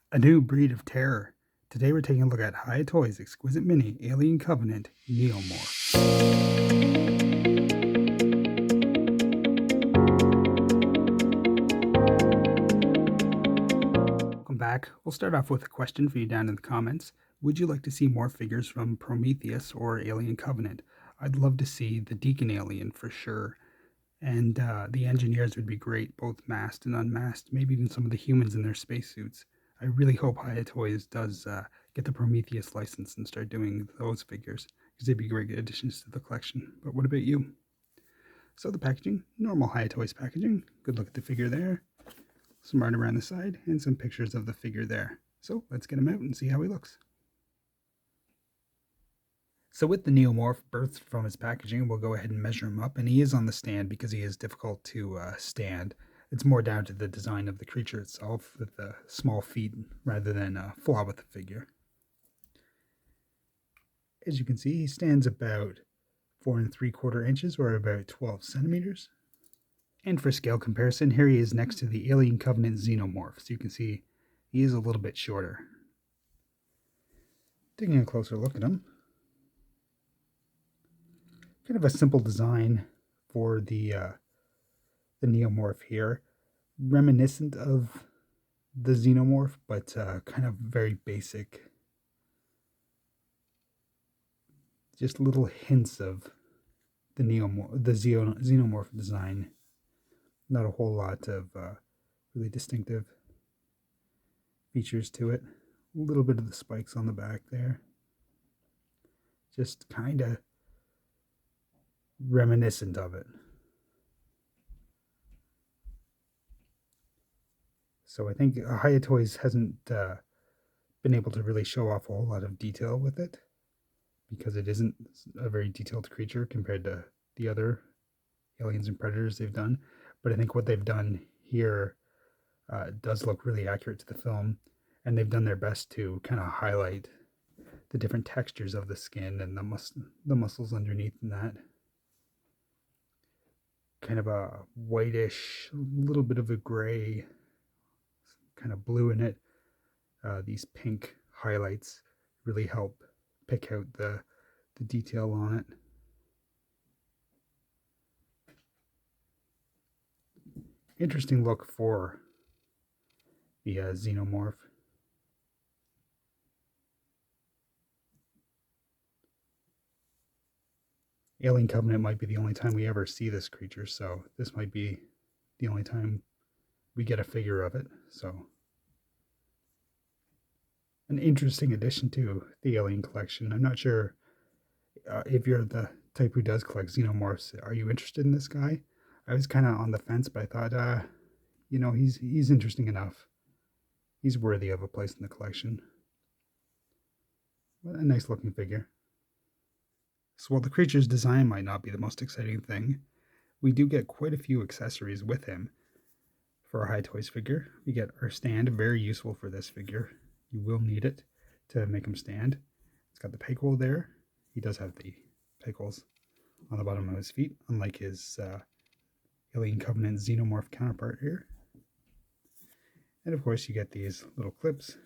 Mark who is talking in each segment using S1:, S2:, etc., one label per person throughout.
S1: A new breed of terror. Today we're taking a look at Hiya Toys Exquisite Mini Alien Covenant Neomorph. Welcome back. We'll start off with a question for you down in the comments. Would you like to see more figures from Prometheus or Alien Covenant? I'd love to see the Deacon Alien for sure. And the engineers would be great, both masked and unmasked, maybe even some of the humans in their spacesuits. I really hope Hiya Toys does get the Prometheus license and start doing those figures, because they'd be great additions to the collection. But what about you? So the packaging, normal Hiya Toys packaging. Good look at the figure there. Some art around the side, and some pictures of the figure there. So let's get him out and see how he looks. So with the Neomorph birthed from his packaging, we'll go ahead and measure him up, and he is on the stand because he is difficult to stand. It's more down to the design of the creature itself with the small feet rather than a flaw with the figure. As you can see, he stands about 4 3/4 inches or about 12 centimeters. And for scale comparison, here he is next to the Alien Covenant Xenomorph. So you can see he is a little bit shorter. Taking a closer look at him, kind of a simple design for the Neomorph here, reminiscent of the Xenomorph, but kind of very basic. Just little hints of the Xenomorph design. Not a whole lot of really distinctive features to it. A little bit of the spikes on the back there. Just kind of reminiscent of it. So I think Hiya Toys hasn't been able to really show off a whole lot of detail with it, because it isn't a very detailed creature compared to the other Aliens and Predators they've done. But I think what they've done here does look really accurate to the film, and they've done their best to kind of highlight the different textures of the skin and the muscles underneath and that. Kind of a whitish, little bit of a gray, kind of blue in it. These pink highlights really help pick out the detail on it. Interesting look for the Xenomorph. Alien Covenant might be the only time we ever see this creature, so this might be the only time we get a figure of it. So an interesting addition to the Alien collection. I'm not sure if you're the type who does collect Xenomorphs. Are you interested in this guy? I was kind of on the fence, but I thought, he's interesting enough. He's worthy of a place in the collection. What a nice looking figure. So while the creature's design might not be the most exciting thing, we do get quite a few accessories with him. For a Hiya Toys figure, we get our stand, very useful for this figure. You will need it to make him stand. It's got the peg hole there. He does have the peg holes on the bottom of his feet, unlike his Alien Covenant Xenomorph counterpart here. And of course you get these little clips,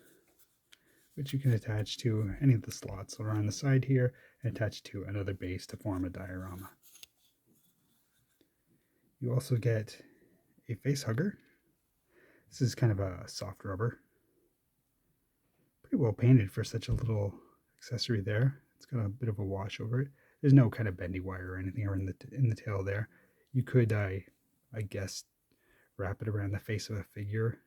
S1: which you can attach to any of the slots around the side here and attach to another base to form a diorama. You also get a face hugger. This is kind of a soft rubber. Pretty well painted for such a little accessory there. It's got a bit of a wash over it. There's no kind of bendy wire or anything in the tail there. You could, I guess, wrap it around the face of a figure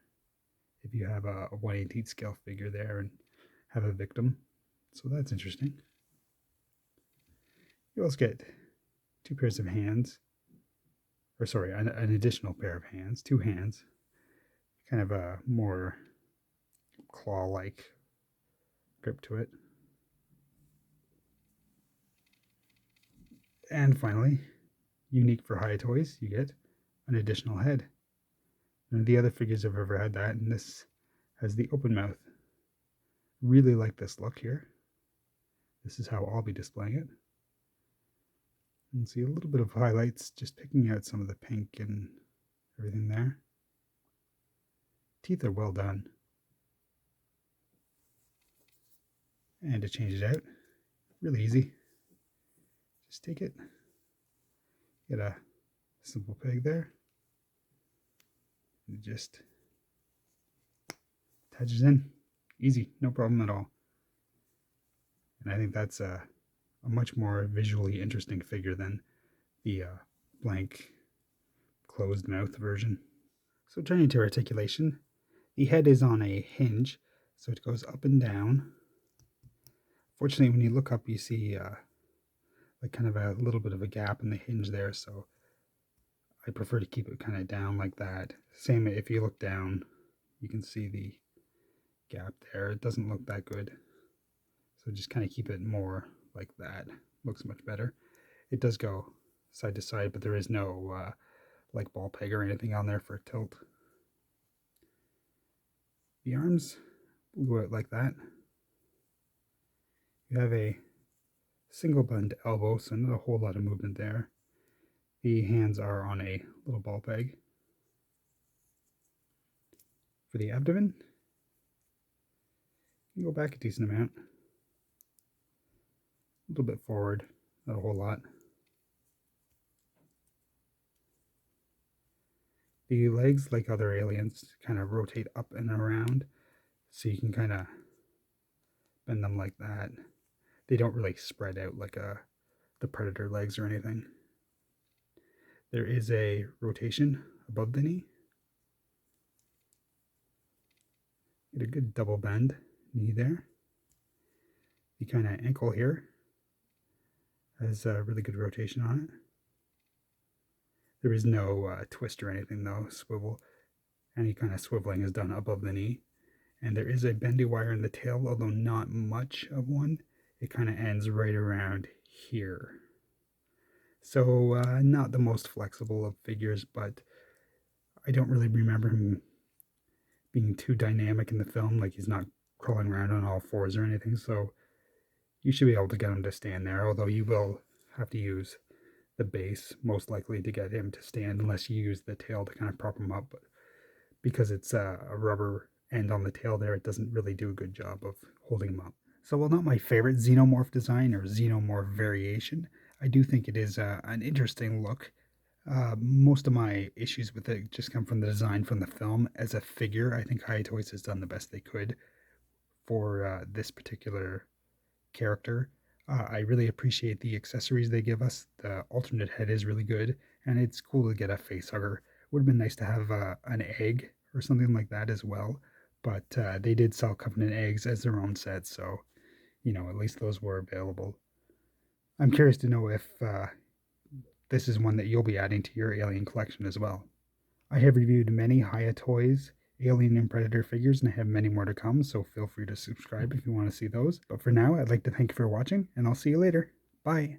S1: if you have a 1/18 scale figure there and have a victim. So that's interesting. You also get 2 pairs of hands, or sorry, an additional pair of hands, 2 hands, kind of a more claw-like grip to it. And finally, unique for Hiya Toys, you get an additional head. None of the other figures have ever had that, and this has the open mouth. Really like this look here. This is how I'll be displaying it. You can see a little bit of highlights, just picking out some of the pink and everything there. Teeth are well done. And to change it out, really easy. Just take it, get a simple peg there, and it just attaches in. Easy, no problem at all. And I think that's a much more visually interesting figure than the blank closed mouth version. So turning to articulation, the head is on a hinge, so it goes up and down. Fortunately, when you look up, you see like kind of a little bit of a gap in the hinge there, so I prefer to keep it kind of down like that. Same if you look down, you can see the gap there. It doesn't look that good, so just kind of keep it more like that. Looks much better. It does go side to side, but there is no like ball peg or anything on there for tilt. The arms will go out like that. You have a single bend elbow, so not a whole lot of movement there. The hands are on a little ball peg. For the abdomen, you go back a decent amount. A little bit forward, not a whole lot. The legs, like other aliens, kind of rotate up and around, so you can kind of bend them like that. They don't really spread out like the Predator legs or anything. There is a rotation above the knee. Get a good double bend knee there. The kind of ankle here has a really good rotation on it. There is no twist or anything though, swivel. Any kind of swiveling is done above the knee. And there is a bendy wire in the tail, although not much of one. It kind of ends right around here. So not the most flexible of figures, but I don't really remember him being too dynamic in the film. Like he's not crawling around on all fours or anything. So you should be able to get him to stand there, although you will have to use the base most likely to get him to stand unless you use the tail to kind of prop him up. But because it's a rubber end on the tail there, it doesn't really do a good job of holding him up. So while not my favorite Xenomorph design or Xenomorph variation, I do think it is an interesting look. Most of my issues with it just come from the design from the film. As a figure, I think Hiya Toys has done the best they could for this particular character. I really appreciate the accessories they give us. The alternate head is really good, and it's cool to get a face hugger. Would have been nice to have an egg or something like that as well, but they did sell Covenant eggs as their own set, so you know, at least those were available. I'm curious to know if this is one that you'll be adding to your Alien collection as well. I have reviewed many Hiya Toys Alien and Predator figures, and I have many more to come, so feel free to subscribe if you want to see those. But for now, I'd like to thank you for watching, and I'll see you later. Bye!